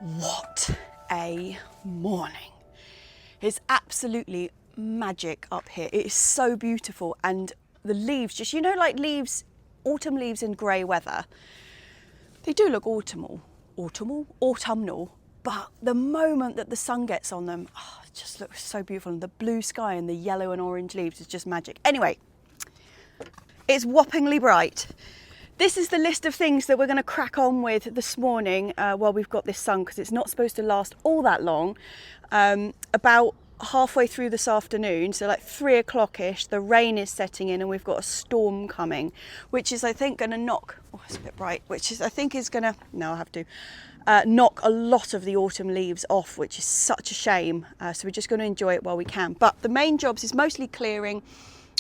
What a morning. It's absolutely magic up here. It is so beautiful, and the leaves, just, you know, like leaves, autumn leaves in grey weather, they do look autumnal, but the moment that the sun gets on them, oh, it just looks so beautiful. And the blue sky and the yellow and orange leaves is just magic. Anyway, it's whoppingly bright. This is the list of things that we're going to crack on with this morning while we've got this sun, because it's not supposed to last all that long. About halfway through this afternoon, so like 3 o'clock-ish, the rain is setting in and we've got a storm coming, which is, I think, going to knock, oh, it's a bit bright, which is, I think, is going to, no, I have to, knock a lot of the autumn leaves off, which is such a shame. So we're just going to enjoy it while we can. But the main jobs is mostly clearing.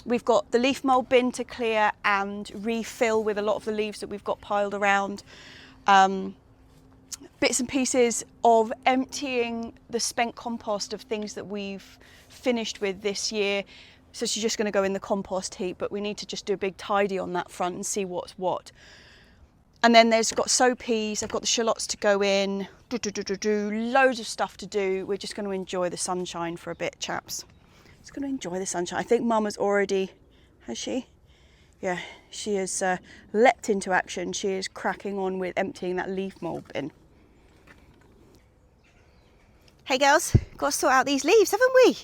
We've got the leaf mould bin to clear and refill with a lot of the leaves that we've got piled around. Bits and pieces of emptying the spent compost of things that we've finished with this year. So she's just going to go in the compost heap, but we need to just do a big tidy on that front and see what's what. And then there's got sow peas, I've got the shallots to go in, loads of stuff to do. We're just going to enjoy the sunshine for a bit, chaps. Just going to enjoy the sunshine. I think Mum has already, has she? Yeah, she has leapt into action. She is cracking on with emptying that leaf mould bin. Hey girls, got to sort out these leaves, haven't we?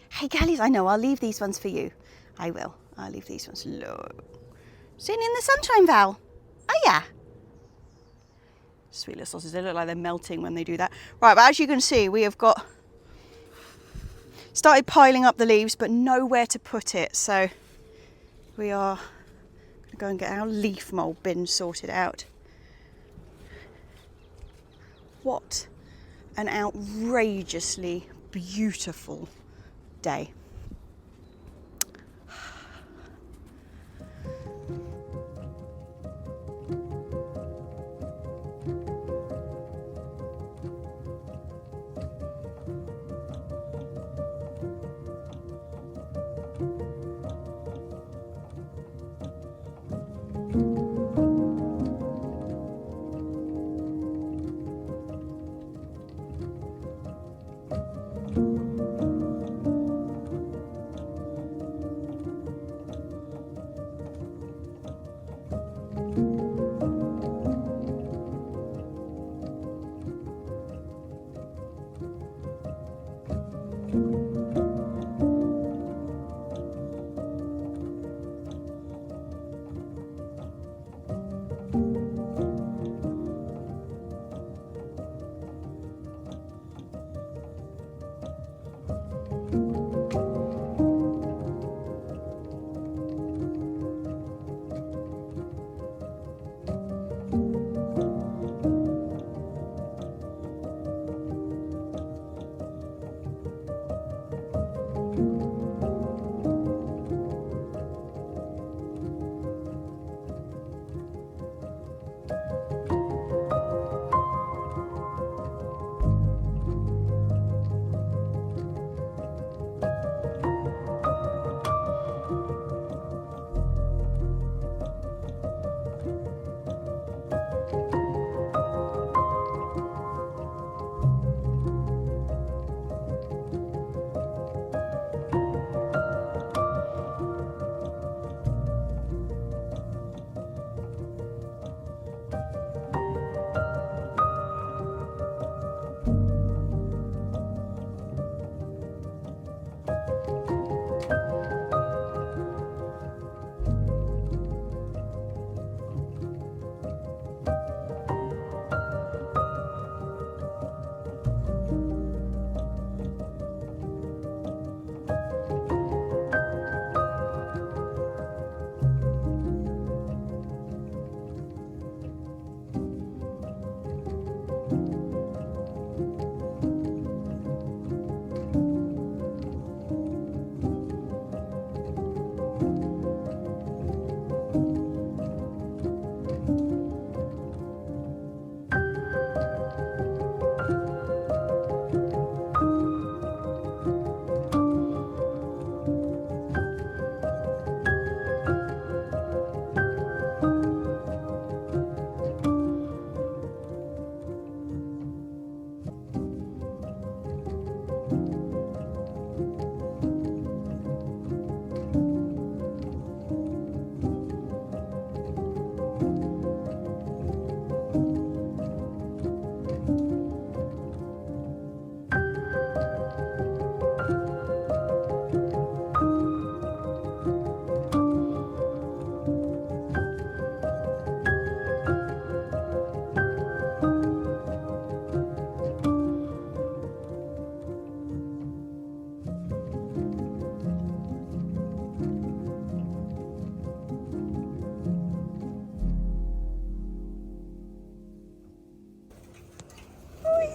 Hey girlies, I know, I'll leave these ones for you. I will. I'll leave these ones low. Sitting in the sunshine, Val. Oh yeah. Sweet little sausages, they look like they're melting when they do that. Right, but as you can see, we have got started piling up the leaves, but nowhere to put it. So we are going to go and get our leaf mould bin sorted out. What an outrageously beautiful day.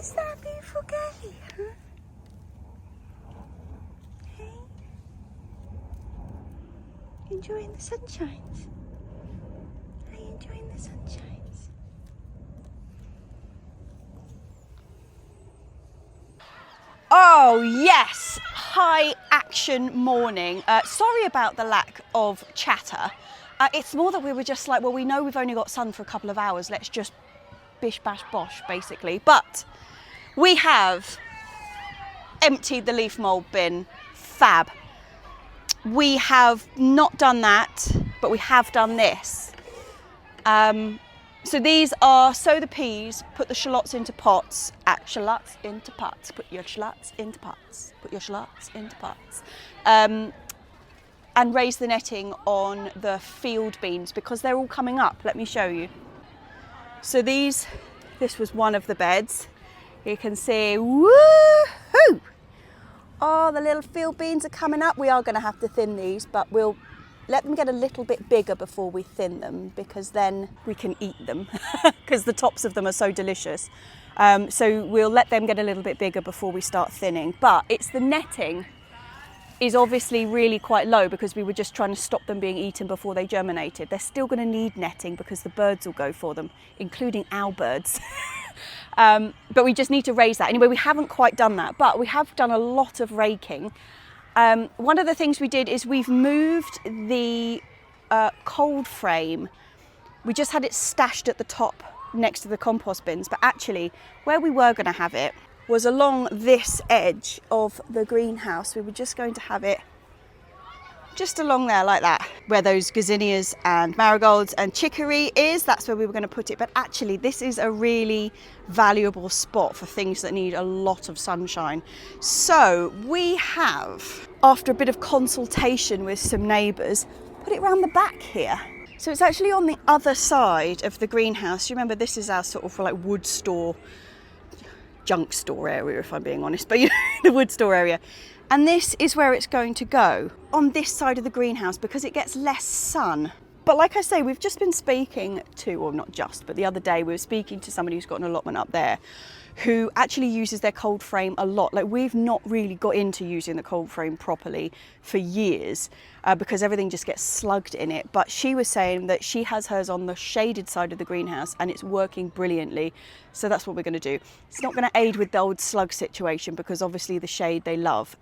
Is that a beautiful girlie, huh? Hey? Enjoying the sunshines? Are you enjoying the sunshines? Oh yes, high action morning. Sorry about the lack of chatter. It's more that we were just like, well, we know we've only got sun for a couple of hours. Let's just bish bash bosh, basically. But we have emptied the leaf mould bin. Fab. We have not done that, but we have done this. So these are sow the peas, put the shallots into pots, shallots into pots, put your shallots into pots, put your shallots into pots, and raise the netting on the field beans because they're all coming up. Let me show you. So this was one of the beds. You can see, woohoo! Oh, the little field beans are coming up. We are going to have to thin these, but we'll let them get a little bit bigger before we thin them because then we can eat them because the tops of them are so delicious. So we'll let them get a little bit bigger before we start thinning. But it's the netting is obviously really quite low because we were just trying to stop them being eaten before they germinated. They're still going to need netting because the birds will go for them, including our birds. But we just need to raise that. Anyway, we haven't quite done that, but we have done a lot of raking. One of the things we did is we've moved the cold frame. We just had it stashed at the top next to the compost bins, but actually where we were going to have it was along this edge of the greenhouse. We were just going to have it just along there like that, where those gazinias and marigolds and chicory is. That's where we were going to put it, but actually this is a really valuable spot for things that need a lot of sunshine. So we have, after a bit of consultation with some neighbours, put it round the back here. So it's actually on the other side of the greenhouse. You remember this is our sort of like wood store, junk store area, if I'm being honest, but you know, the wood store area. And this is where it's going to go, on this side of the greenhouse, because it gets less sun. But like I say, we've just been speaking to, or not just, but the other day we were speaking to somebody who's got an allotment up there who actually uses their cold frame a lot. Like, we've not really got into using the cold frame properly for years because everything just gets slugged in it. But she was saying that she has hers on the shaded side of the greenhouse and it's working brilliantly. So that's what we're going to do. It's not going to aid with the old slug situation because obviously the shade they love.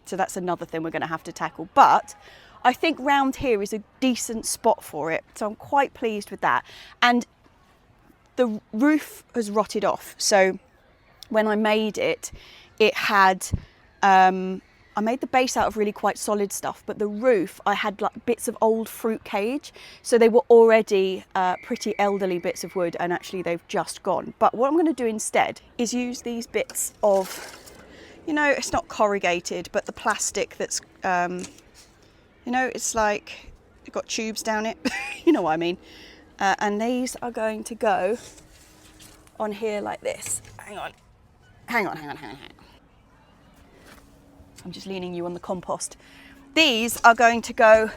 So that's another thing we're going to have to tackle. But I think round here is a decent spot for it. So I'm quite pleased with that. And the roof has rotted off. So when I made it, it had, I made the base out of really quite solid stuff, but the roof, I had like bits of old fruit cage. So they were already pretty elderly bits of wood and actually they've just gone. But what I'm going to do instead is use these bits of, you know, it's not corrugated, but the plastic that's, you know, it's like, you've got tubes down it, you know what I mean. And these are going to go on here like this. Hang on. I'm just leaning you on the compost. These are going to go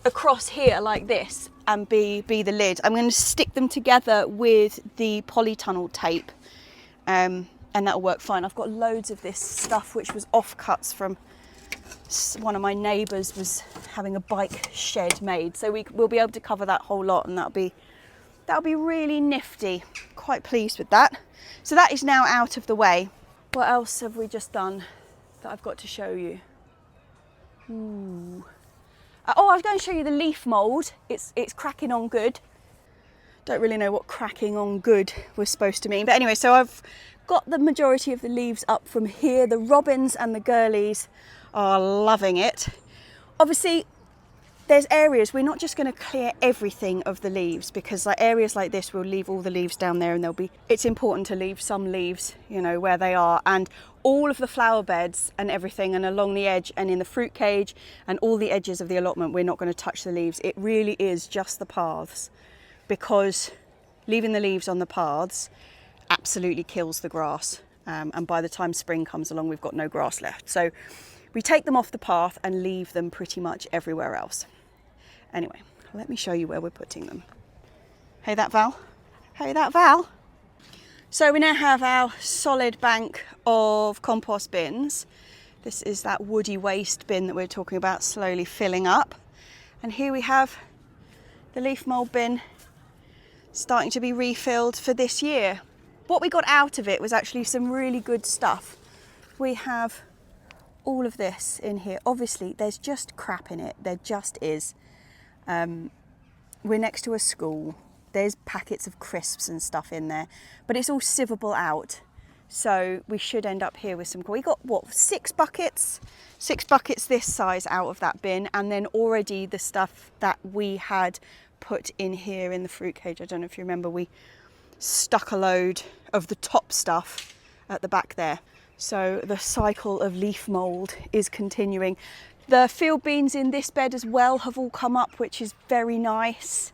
across here like this and be the lid. I'm going to stick them together with the polytunnel tape and that'll work fine. I've got loads of this stuff which was offcuts from one of my neighbours was having a bike shed made. So we'll be able to cover that whole lot and that'll be really nifty. Quite pleased with that. So that is now out of the way. What else have we just done that I've got to show you? Oh, I was going to show you the leaf mould. It's cracking on good. Don't really know what cracking on good was supposed to mean. But anyway, so I've got the majority of the leaves up from here. The robins and the girlies are loving it. Obviously, there's areas, we're not just going to clear everything of the leaves because like areas like this, we'll leave all the leaves down there and it's important to leave some leaves, you know, where they are. And all of the flower beds and everything and along the edge and in the fruit cage and all the edges of the allotment, we're not going to touch the leaves. It really is just the paths because leaving the leaves on the paths absolutely kills the grass. And by the time spring comes along, we've got no grass left. So we take them off the path and leave them pretty much everywhere else. Anyway, let me show you where we're putting them. Hey that Val? Hey that Val? So we now have our solid bank of compost bins. This is that woody waste bin that we're talking about slowly filling up. And here we have the leaf mould bin starting to be refilled for this year. What we got out of it was actually some really good stuff. We have all of this in here. Obviously, there's just crap in it. There just is. We're next to a school. There's packets of crisps and stuff in there, but it's all sievable out. So we should end up here with some, we got what, 6 buckets? 6 buckets this size out of that bin, and then already the stuff that we had put in here in the fruit cage. I don't know if you remember, we stuck a load of the top stuff at the back there. So the cycle of leaf mould is continuing. The field beans in this bed as well have all come up, which is very nice.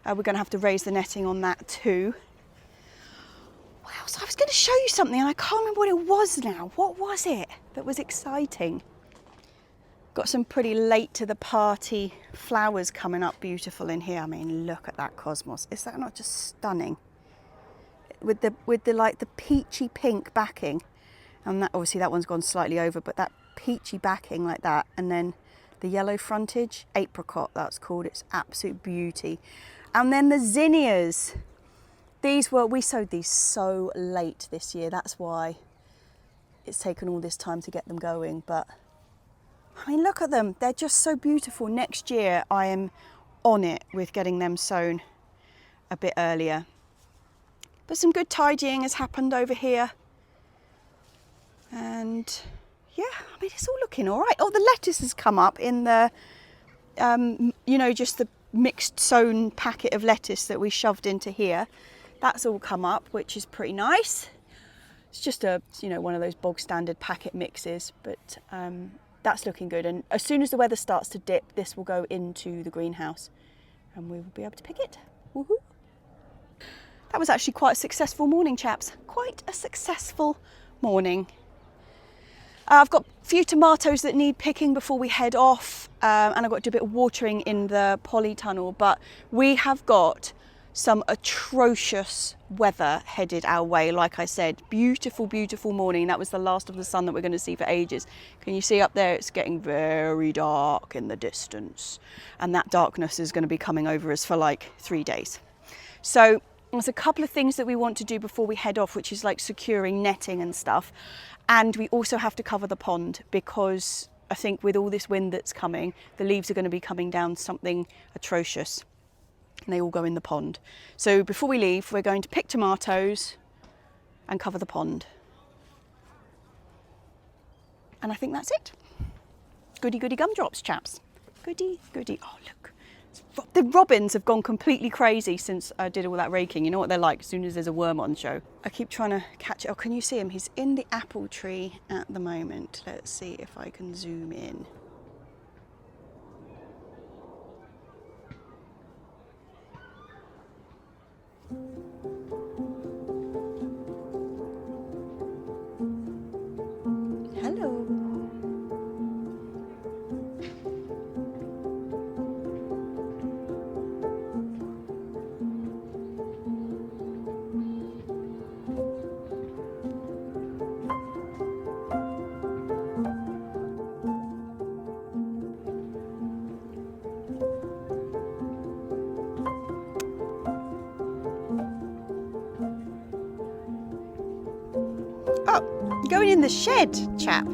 We're going to have to raise the netting on that too. What else? I was going to show you something and I can't remember what it was now. What was it that was exciting? Got some pretty late to the party flowers coming up beautiful in here. I mean, look at that cosmos. Is that not just stunning? With the like the peachy pink backing. And that, obviously that one's gone slightly over, but that peachy backing like that, and then the yellow frontage, apricot that's called, it's absolute beauty. And then the zinnias, we sowed these so late this year, that's why it's taken all this time to get them going. But I mean, look at them, they're just so beautiful. Next year I am on it with getting them sown a bit earlier. But some good tidying has happened over here. And yeah, I mean, it's all looking all right. Oh, the lettuce has come up in the, you know, just the mixed sown packet of lettuce that we shoved into here. That's all come up, which is pretty nice. It's just a, you know, one of those bog standard packet mixes, but that's looking good. And as soon as the weather starts to dip, this will go into the greenhouse and we will be able to pick it. Woohoo! That was actually quite a successful morning, chaps. Quite a successful morning. I've got a few tomatoes that need picking before we head off, and I've got to do a bit of watering in the polytunnel, but we have got some atrocious weather headed our way. Like I said, beautiful, beautiful morning. That was the last of the sun that we're going to see for ages. Can you see up there? It's getting very dark in the distance, and that darkness is going to be coming over us for like 3 days. So there's a couple of things that we want to do before we head off, which is like securing netting and stuff. And we also have to cover the pond because I think with all this wind that's coming, the leaves are going to be coming down something atrocious and they all go in the pond. So before we leave, we're going to pick tomatoes and cover the pond. And I think that's it. Goody, goody gumdrops, chaps. Goody, goody. Oh, look. The robins have gone completely crazy since I did all that raking. You know what they're like as soon as there's a worm on show. I keep trying to catch it. Oh, can you see him? He's in the apple tree at the moment. Let's see if I can zoom in. Hello. Oh, going in the shed, chap.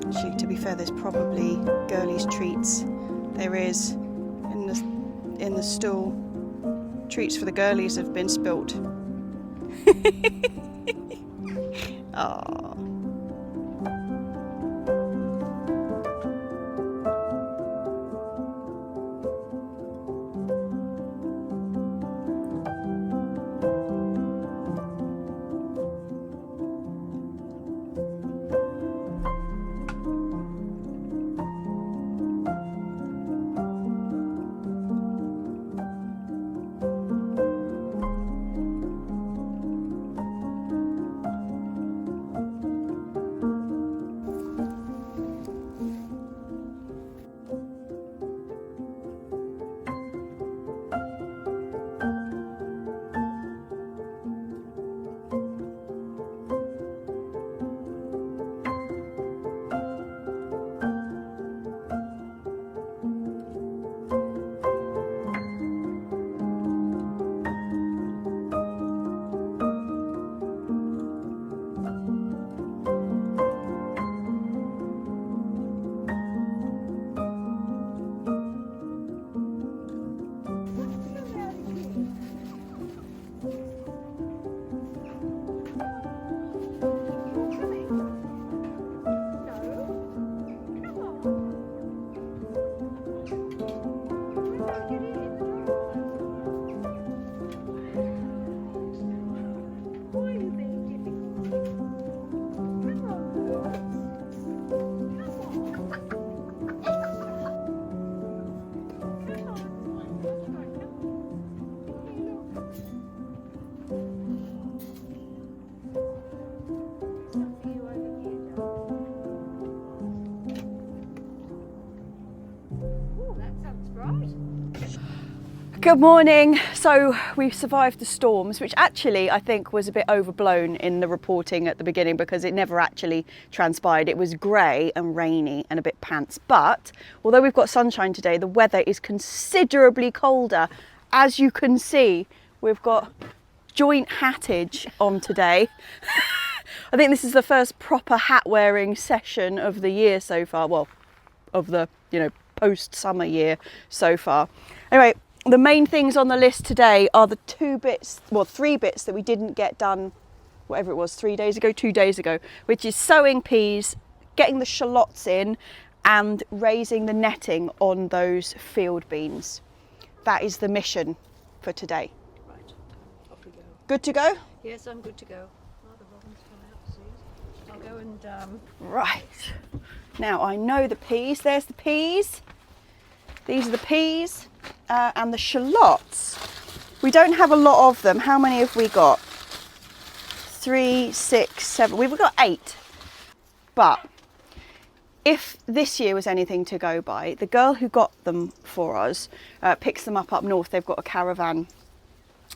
Actually, to be fair, there's probably girlies' treats. There is in the stool. Treats for the girlies have been spilt. Oh. Good morning. So we survived the storms, which actually I think was a bit overblown in the reporting at the beginning because it never actually transpired. It was grey and rainy and a bit pants. But although we've got sunshine today, the weather is considerably colder. As you can see, we've got joint hattage on today. I think this is the first proper hat wearing session of the year so far. Well, of the, post-summer year so far. Anyway, the main things on the list today are the three bits that we didn't get done, whatever it was, 2 days ago, which is sowing peas, getting the shallots in and raising the netting on those field beans. That is the mission for today. Right, off we go. Good to go? Yes, I'm good to go. Oh, the robin's come out, see? I'll go and... Right. Now I know the peas. There's the peas. These are the peas. And the shallots, we don't have a lot of them. How many have we got? 3, 6, 7. We've got 8. But if this year was anything to go by, the girl who got them for us picks them up north. They've got a caravan.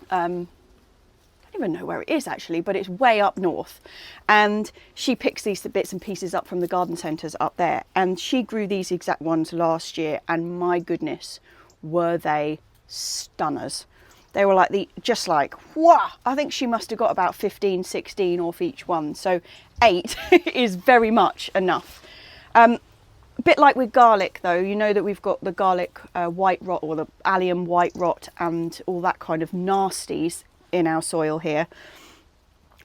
I don't even know where it is actually, but it's way up north. And she picks these bits and pieces up from the garden centres up there. And she grew these exact ones last year. And my goodness, were they stunners. They were just like, wow. I think she must have got about 15, 16 off each one. So 8 is very much enough. A bit like with garlic though, you know that we've got the garlic white rot or the allium white rot and all that kind of nasties in our soil here.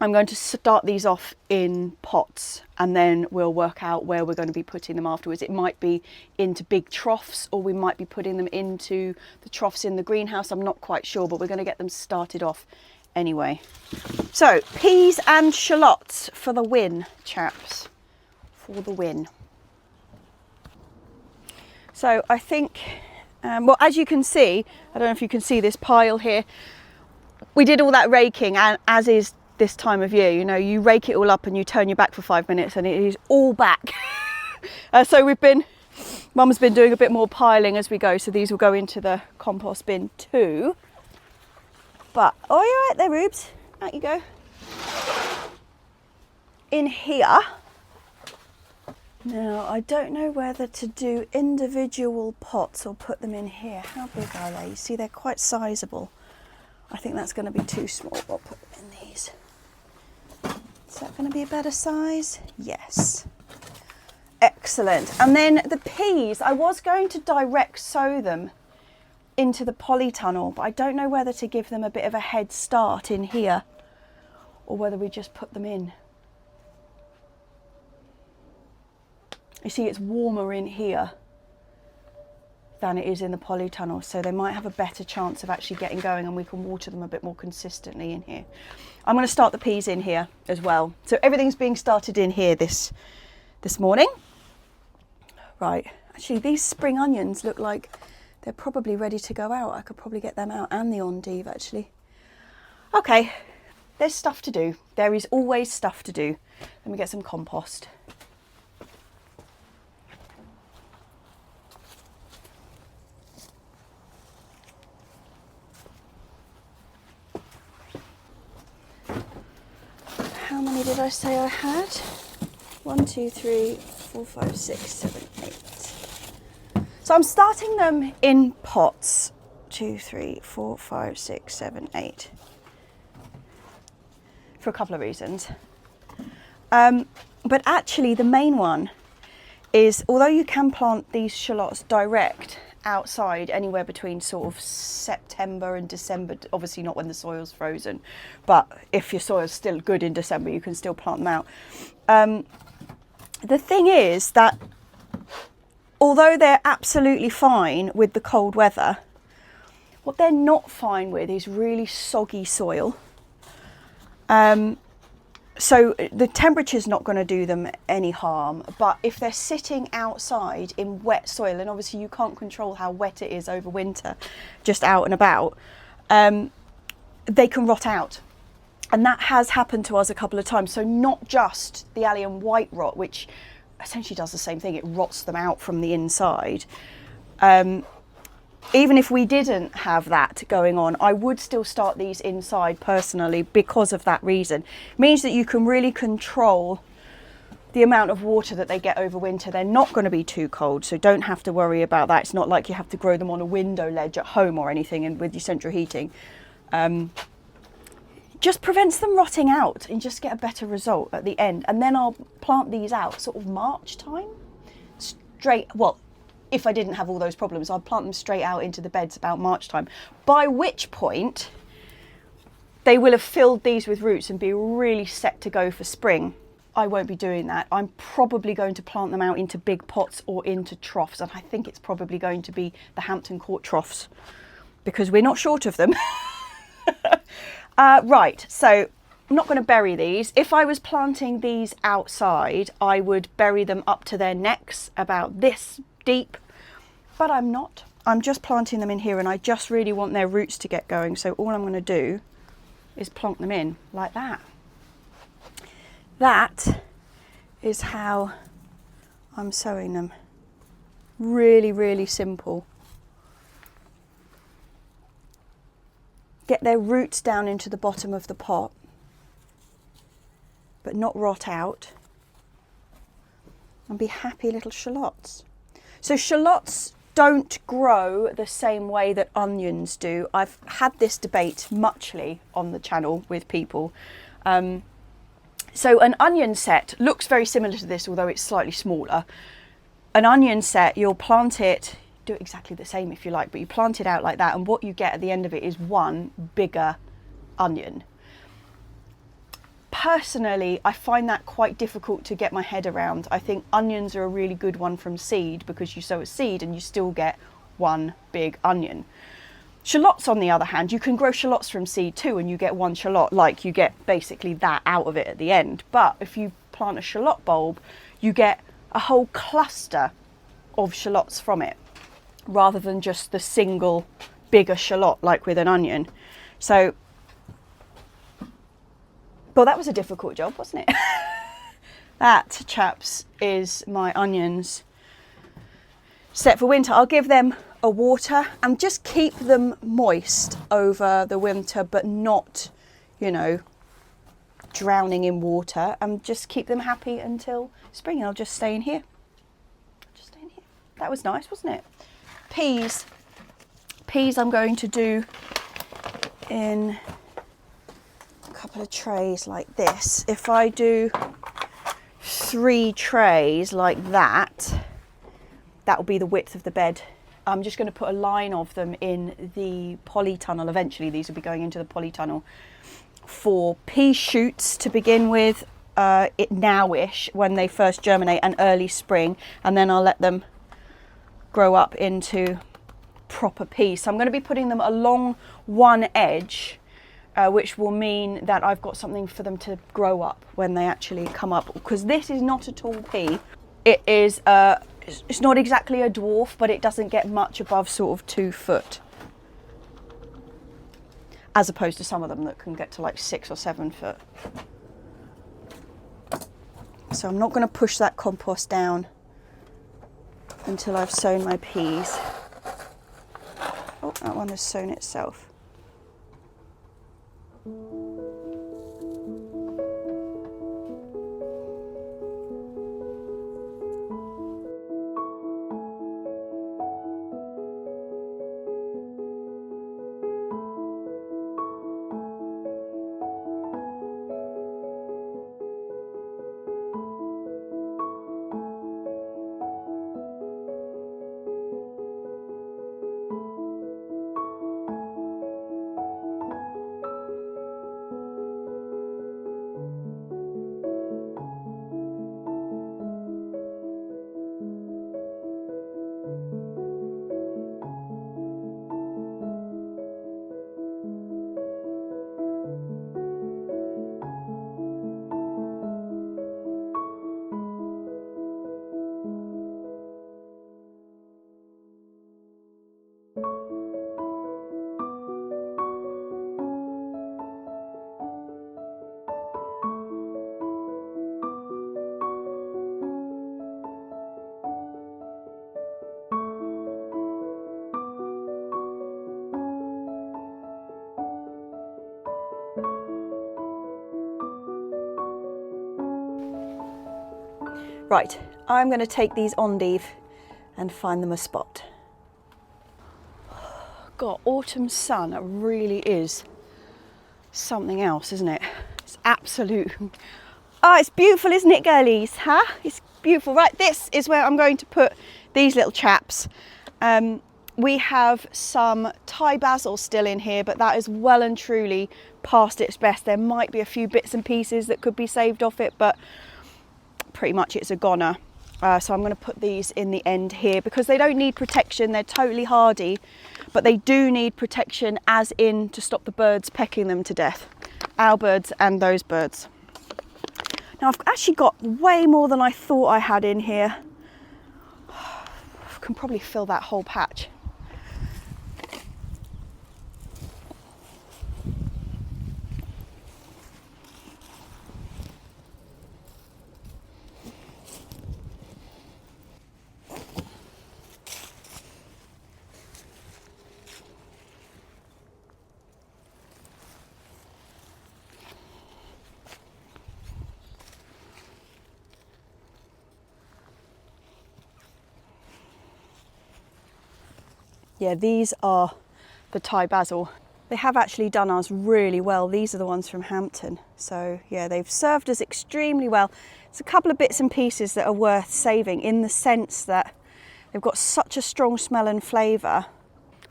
I'm going to start these off in pots and then we'll work out where we're going to be putting them afterwards. It might be into big troughs or we might be putting them into the troughs in the greenhouse. I'm not quite sure, but we're going to get them started off anyway. So peas and shallots for the win, chaps, for the win. So I think, well, as you can see, I don't know if you can see this pile here. We did all that raking, and as is this time of year, you rake it all up and you turn your back for 5 minutes and it is all back. So Mum's been doing a bit more piling as we go, so these will go into the compost bin too. But, oh, you're right there, Rubes. Out you go. In here, now I don't know whether to do individual pots or put them in here. How big are they? You see, they're quite sizable. I think that's going to be too small. I'll put them in these. Is that going to be a better size? Yes. Excellent. And then the peas, I was going to direct sow them into the polytunnel, but I don't know whether to give them a bit of a head start in here or whether we just put them in. You see, it's warmer in here than it is in the polytunnel, so they might have a better chance of actually getting going and we can water them a bit more consistently in here. I'm going to start the peas in here as well. So everything's being started in here this morning. Right, actually these spring onions look like they're probably ready to go out. I could probably get them out, and the endive actually. Okay, there's stuff to do. There is always stuff to do. Let me get some compost. How many did I say I had? 1, 2, 3, 4, 5, 6, 7, 8. So I'm starting them in pots. 2, 3, 4, 5, 6, 7, 8. For a couple of reasons. But actually the main one is, although you can plant these shallots direct outside anywhere between sort of September and December, obviously not when the soil's frozen, but if your soil's still good in December, you can still plant them out. The thing is that although they're absolutely fine with the cold weather, what they're not fine with is really soggy soil. So the temperature's not going to do them any harm, but if they're sitting outside in wet soil, and obviously you can't control how wet it is over winter, just out and about, they can rot out. And that has happened to us a couple of times. So not just the allium white rot, which essentially does the same thing, it rots them out from the inside. even if we didn't have that going on, I would still start these inside personally because of that reason. It means that you can really control the amount of water that they get over winter. They're not going to be too cold, so don't have to worry about that. It's not like you have to grow them on a window ledge at home or anything, and with your central heating. Just prevents them rotting out and just get a better result at the end. And then I'll plant these out sort of March time, straight, well, if I didn't have all those problems, I'd plant them straight out into the beds about March time, by which point they will have filled these with roots and be really set to go for spring. I won't be doing that. I'm probably going to plant them out into big pots or into troughs, and I think it's probably going to be the Hampton Court troughs because we're not short of them. Right, so I'm not going to bury these. If I was planting these outside, I would bury them up to their necks, about this deep, but I'm not. I'm just planting them in here, and I just really want their roots to get going. So all I'm going to do is plonk them in like that. That is how I'm sowing them. Really, really simple. Get their roots down into the bottom of the pot, but not rot out, and be happy little shallots. So shallots don't grow the same way that onions do. I've had this debate muchly on the channel with people. So an onion set looks very similar to this, although it's slightly smaller. An onion set, you'll plant it, do it exactly the same if you like, but you plant it out like that, and what you get at the end of it is one bigger onion. Personally, I find that quite difficult to get my head around. I think onions are a really good one from seed because you sow a seed and you still get one big onion. Shallots, on the other hand, you can grow shallots from seed too, and you get one shallot, like you get basically that out of it at the end. But if you plant a shallot bulb, you get a whole cluster of shallots from it, rather than just the single bigger shallot like with an onion. So, well, that was a difficult job, wasn't it? That, chaps, is my onions set for winter. I'll give them a water and just keep them moist over the winter, but not, you know, drowning in water, and just keep them happy until spring. I'll just stay in here. Just stay in here. That was nice, wasn't it? Peas I'm going to do in a couple of trays like this. If I do 3 trays like that, that will be the width of the bed. I'm just going to put a line of them in the polytunnel. Eventually these will be going into the polytunnel for pea shoots to begin with, it nowish when they first germinate, and early spring, and then I'll let them grow up into proper peas. So I'm going to be putting them along one edge, which will mean that I've got something for them to grow up when they actually come up, because this is not a tall pea. It is it's not exactly a dwarf, but it doesn't get much above sort of 2 foot, as opposed to some of them that can get to like 6 or 7 foot. So I'm not going to push that compost down until I've sown my peas. Oh, that one has sown itself. Right, I'm going to take these endive and find them a spot. God, autumn sun really is something else, isn't it? It's absolute. Oh, it's beautiful, isn't it, girlies? Huh? It's beautiful. Right, this is where I'm going to put these little chaps. We have some Thai basil still in here, but that is well and truly past its best. There might be a few bits and pieces that could be saved off it, but pretty much it's a goner. So I'm going to put these in the end here because they don't need protection. They're totally hardy, but they do need protection as in to stop the birds pecking them to death. Our birds and those birds. Now I've actually got way more than I thought I had in here. I can probably fill that whole patch. Yeah, these are the Thai basil. They have actually done us really well. These are the ones from Hampton. So yeah, they've served us extremely well. It's a couple of bits and pieces that are worth saving in the sense that they've got such a strong smell and flavour,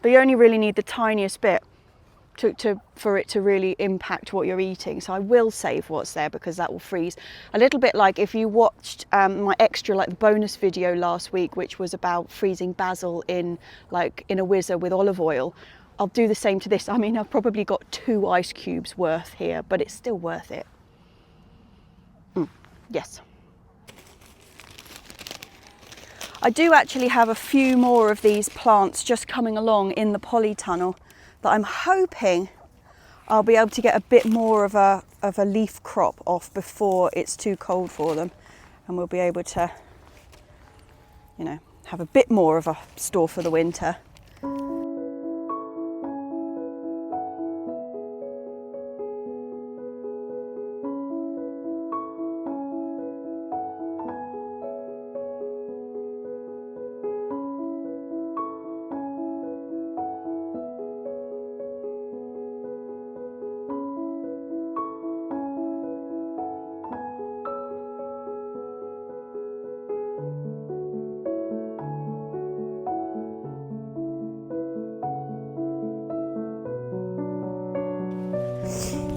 but you only really need the tiniest bit for it to really impact what you're eating. So I will save what's there because that will freeze. A little bit like if you watched my extra, like the bonus video last week, which was about freezing basil in a whizzer with olive oil. I'll do the same to this. I mean, I've probably got 2 ice cubes worth here, but it's still worth it. Yes. I do actually have a few more of these plants just coming along in the polytunnel that I'm hoping I'll be able to get a bit more of a leaf crop off before it's too cold for them, and we'll be able to, you know, have a bit more of a store for the winter.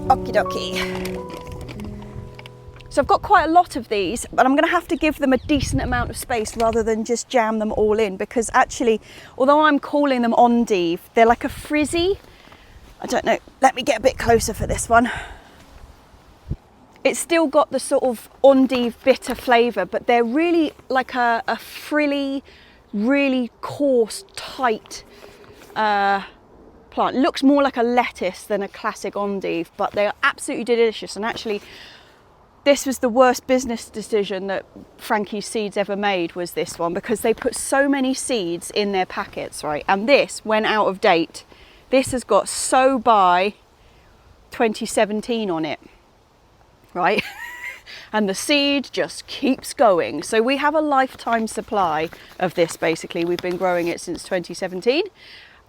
Okie dokie. So I've got quite a lot of these, but I'm going to have to give them a decent amount of space rather than just jam them all in, because actually, although I'm calling them endive, they're like a frizzy. I don't know, let me get a bit closer for this one. It's still got the sort of endive bitter flavour, but they're really like a frilly, really coarse, tight plant. It looks more like a lettuce than a classic endive, but they are absolutely delicious. And actually, this was the worst business decision that Frankie's Seeds ever made, was this one, because they put so many seeds in their packets, right? And this went out of date. This has got so by 2017 on it, right? And the seed just keeps going. So we have a lifetime supply of this, basically. We've been growing it since 2017.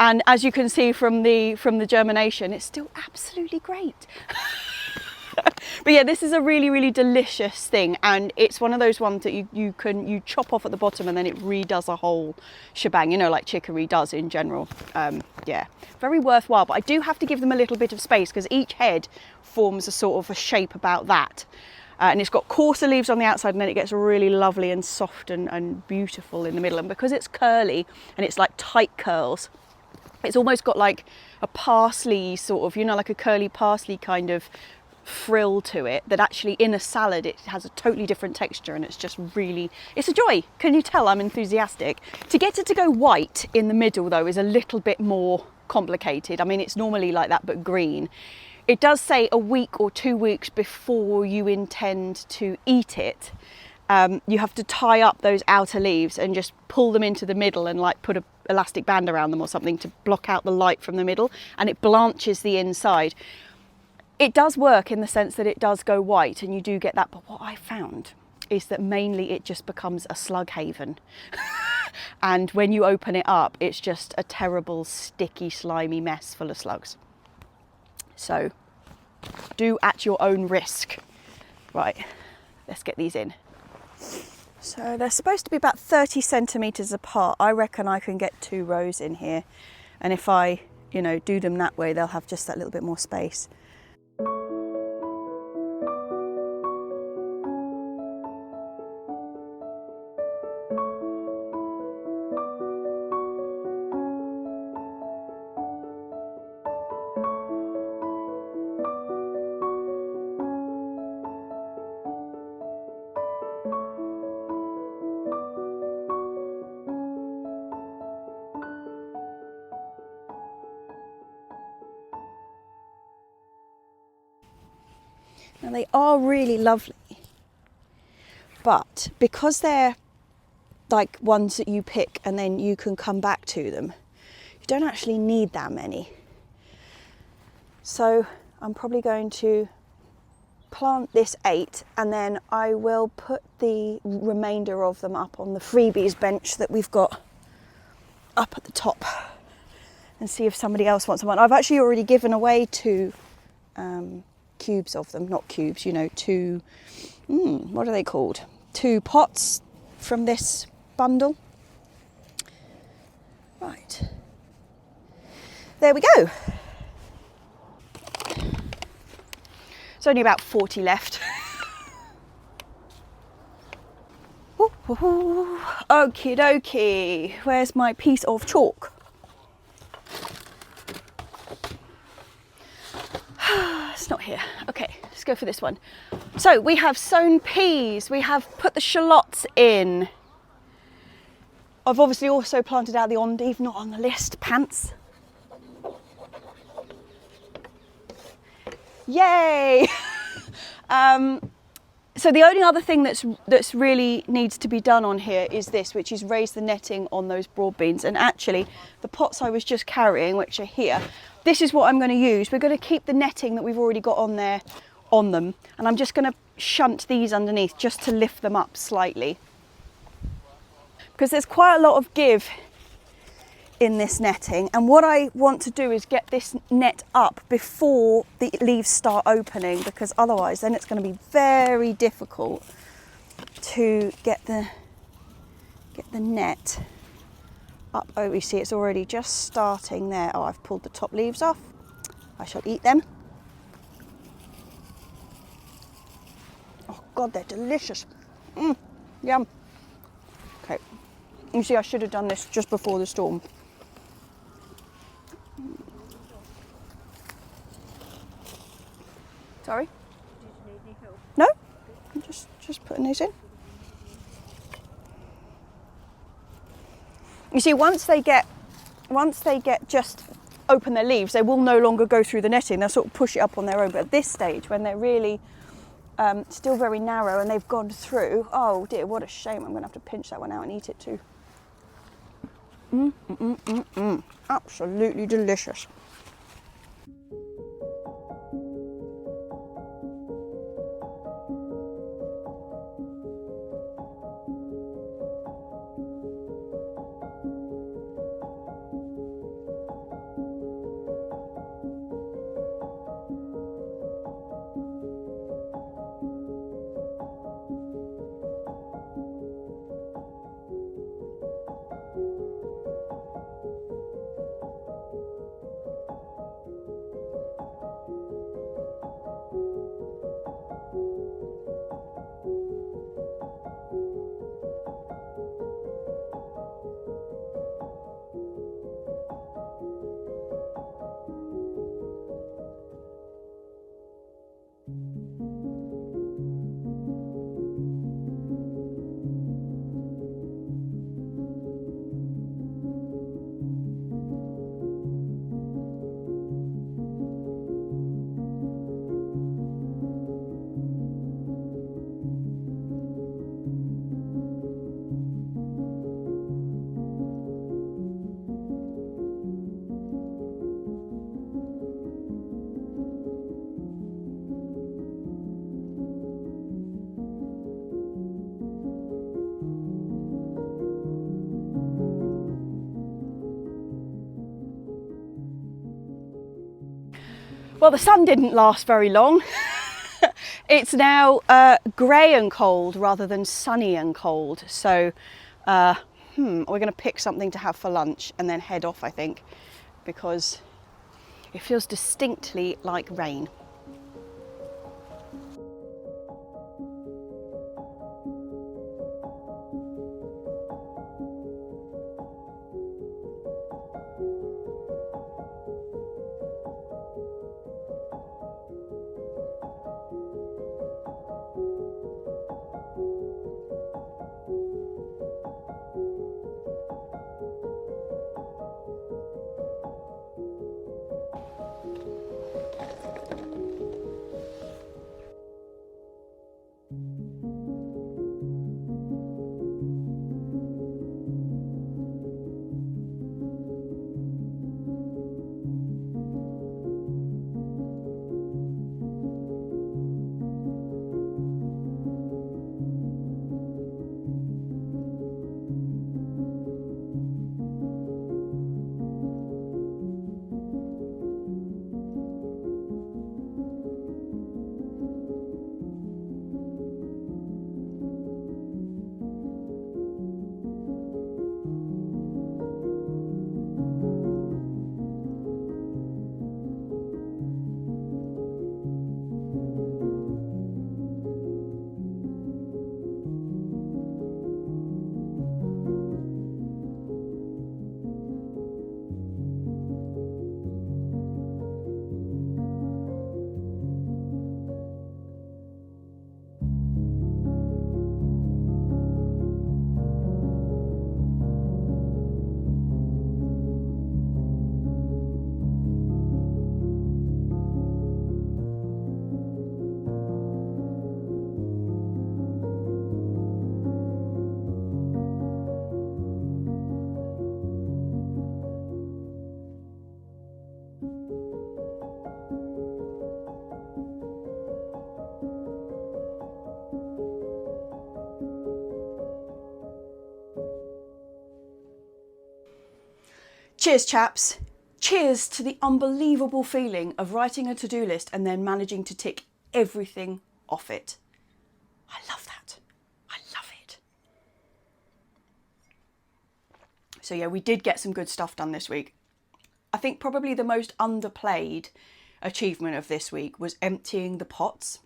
And as you can see from the germination, it's still absolutely great. But yeah, this is a really, really delicious thing. And it's one of those ones that you chop off at the bottom and then it redoes a whole shebang, you know, like chicory does in general. Yeah, very worthwhile. But I do have to give them a little bit of space because each head forms a sort of a shape about that. And it's got coarser leaves on the outside, and then it gets really lovely and soft and beautiful in the middle. And because it's curly and it's like tight curls, it's almost got like a parsley sort of, you know, like a curly parsley kind of frill to it, that actually in a salad it has a totally different texture, and it's just really, it's a joy. Can you tell I'm enthusiastic? To get it to go white in the middle though is a little bit more complicated. I mean, it's normally like that but green. It does say a week or 2 weeks before you intend to eat it, you have to tie up those outer leaves and just pull them into the middle and like put a elastic band around them or something to block out the light from the middle, and it blanches the inside. It does work in the sense that it does go white and you do get that, but what I found is that mainly it just becomes a slug haven. And when you open it up, it's just a terrible, sticky, slimy mess full of slugs. So do at your own risk. Right, let's get these in. So they're supposed to be about 30 centimetres apart. I reckon I can get 2 rows in here. And if I, you know, do them that way, they'll have just that little bit more space. Now they are really lovely, but because they're like ones that you pick and then you can come back to them, you don't actually need that many. So I'm probably going to plant this 8 and then I will put the remainder of them up on the freebies bench that we've got up at the top and see if somebody else wants one. I've actually already given away 2 cubes of them, not cubes, you know, 2, what are they called? 2 pots from this bundle. Right, there we go. It's only about 40 left. Okie dokie, where's my piece of chalk? It's not here. Okay, let's go for this one. So we have sown peas, we have put the shallots in. I've obviously also planted out the endive, not on the list, pants. Yay! So the only other thing that's really needs to be done on here is this, which is raise the netting on those broad beans. And actually, the pots I was just carrying, which are here, this is what I'm going to use. We're going to keep the netting that we've already got on there on them, and I'm just going to shunt these underneath just to lift them up slightly. Because there's quite a lot of give in this netting, and what I want to do is get this net up before the leaves start opening, because otherwise then it's going to be very difficult to get the net up. Oh, you see it's already just starting there. Oh, I've pulled the top leaves off. I shall eat them. Oh God, they're delicious. Yum. Okay, you see I should have done this just before the storm. Sorry? Did you need any help? No? I'm just putting these in. You see, once they get just open their leaves, they will no longer go through the netting. They'll sort of push it up on their own. But at this stage, when they're really still very narrow and they've gone through, oh dear, what a shame. I'm going to have to pinch that one out and eat it too. Absolutely delicious. Well, the sun didn't last very long. It's now grey and cold rather than sunny and cold. So we're going to pick something to have for lunch and then head off, I think, because it feels distinctly like rain. Cheers, chaps. Cheers to the unbelievable feeling of writing a to-do list and then managing to tick everything off it. I love that. I love it. So yeah, we did get some good stuff done this week. I think probably the most underplayed achievement of this week was emptying the pots.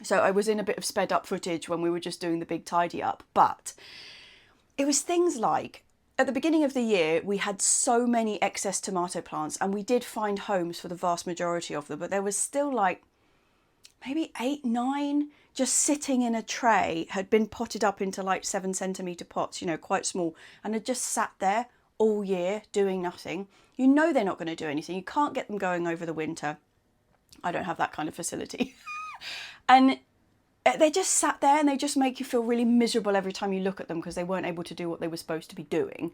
So I was in a bit of sped up footage when we were just doing the big tidy up, but it was things like, at the beginning of the year, we had so many excess tomato plants and we did find homes for the vast majority of them, but there was still like maybe 8, 9 just sitting in a tray, had been potted up into like 7cm pots, you know, quite small, and had just sat there all year doing nothing. You know they're not going to do anything. You can't get them going over the winter. I don't have that kind of facility. And they just sat there and they just make you feel really miserable every time you look at them because they weren't able to do what they were supposed to be doing.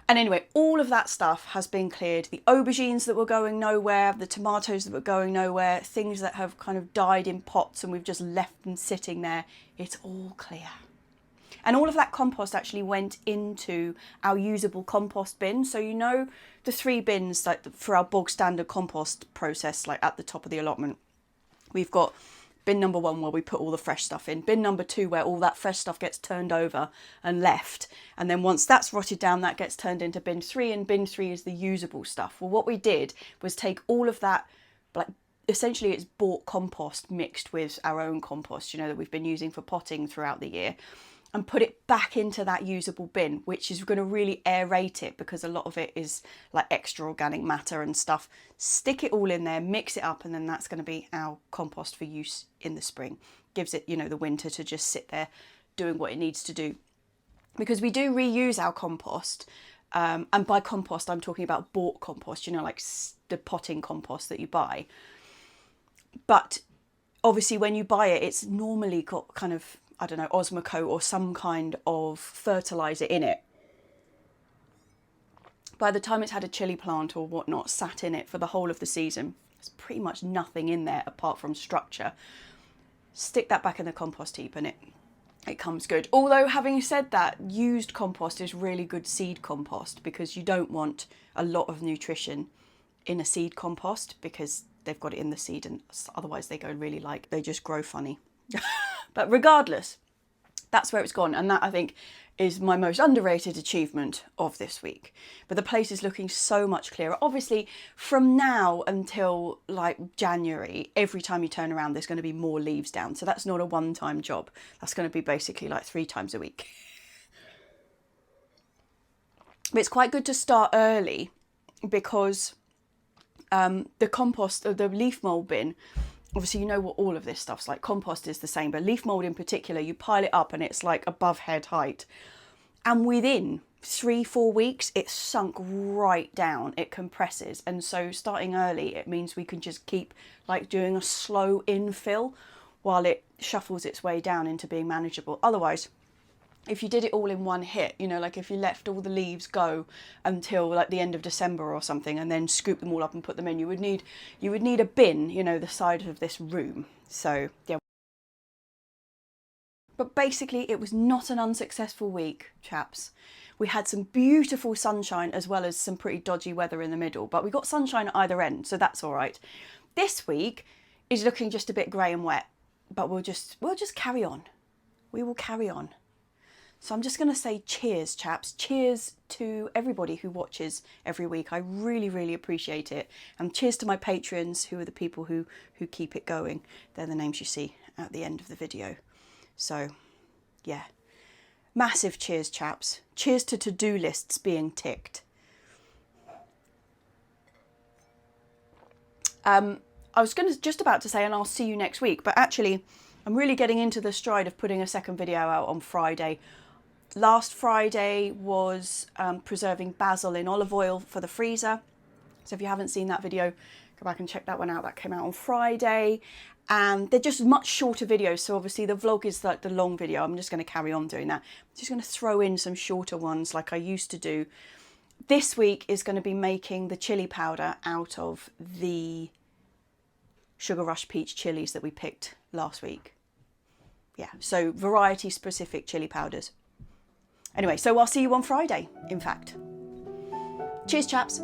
And anyway, all of that stuff has been cleared. The aubergines that were going nowhere, the tomatoes that were going nowhere, things that have kind of died in pots and we've just left them sitting there. It's all clear. And all of that compost actually went into our usable compost bin. So you know the 3 bins like for our bog standard compost process, like at the top of the allotment. We've got bin number 1 where we put all the fresh stuff in, bin number 2 where all that fresh stuff gets turned over and left, and then once that's rotted down that gets turned into bin 3, and bin 3 is the usable stuff. Well, what we did was take all of that, like essentially it's bought compost mixed with our own compost, you know, that we've been using for potting throughout the year, and put it back into that usable bin, which is going to really aerate it because a lot of it is like extra organic matter and stuff. Stick it all in there, mix it up, and then that's going to be our compost for use in the spring. Gives it, you know, the winter to just sit there doing what it needs to do. Because we do reuse our compost, and by compost I'm talking about bought compost, you know, like the potting compost that you buy. But obviously when you buy it, it's normally got kind of, I don't know, Osmocote or some kind of fertiliser in it. By the time it's had a chili plant or whatnot sat in it for the whole of the season, there's pretty much nothing in there apart from structure. Stick that back in the compost heap and it comes good. Although having said that, used compost is really good seed compost because you don't want a lot of nutrition in a seed compost because they've got it in the seed, and otherwise they go really they just grow funny. But regardless, that's where it's gone, and that I think is my most underrated achievement of this week. But the place is looking so much clearer. Obviously, from now until like January, every time you turn around, there's going to be more leaves down. So that's not a one-time job. That's going to be basically like 3 times a week. But it's quite good to start early because the compost, the leaf mould bin, obviously you know what all of this stuff's like. Compost is the same, but leaf mould in particular, you pile it up and it's like above head height. And within 3-4 weeks, it's sunk right down. It compresses. And so starting early, it means we can just keep like doing a slow infill while it shuffles its way down into being manageable. Otherwise, if you did it all in one hit, you know, like if you left all the leaves go until like the end of December or something and then scoop them all up and put them in, you would need a bin, you know, the size of this room. So yeah. But basically it was not an unsuccessful week, chaps. We had some beautiful sunshine as well as some pretty dodgy weather in the middle, but we got sunshine at either end, so that's all right. This week is looking just a bit grey and wet, but we'll just carry on. We will carry on. So I'm just going to say cheers, chaps. Cheers to everybody who watches every week. I really, really appreciate it. And cheers to my patrons, who are the people who keep it going. They're the names you see at the end of the video. So, yeah. Massive cheers, chaps. Cheers to to-do lists being ticked. I was just about to say, and I'll see you next week, but actually, I'm really getting into the stride of putting a second video out on Friday. Last Friday was preserving basil in olive oil for the freezer. So if you haven't seen that video, go back and check that one out. That came out on Friday. And they're just much shorter videos. So obviously the vlog is like the long video. I'm just going to carry on doing that. I'm just going to throw in some shorter ones like I used to do. This week is going to be making the chili powder out of the Sugar Rush Peach chilies that we picked last week. Yeah, so variety specific chili powders. Anyway, so I'll see you on Friday, in fact. Cheers, chaps.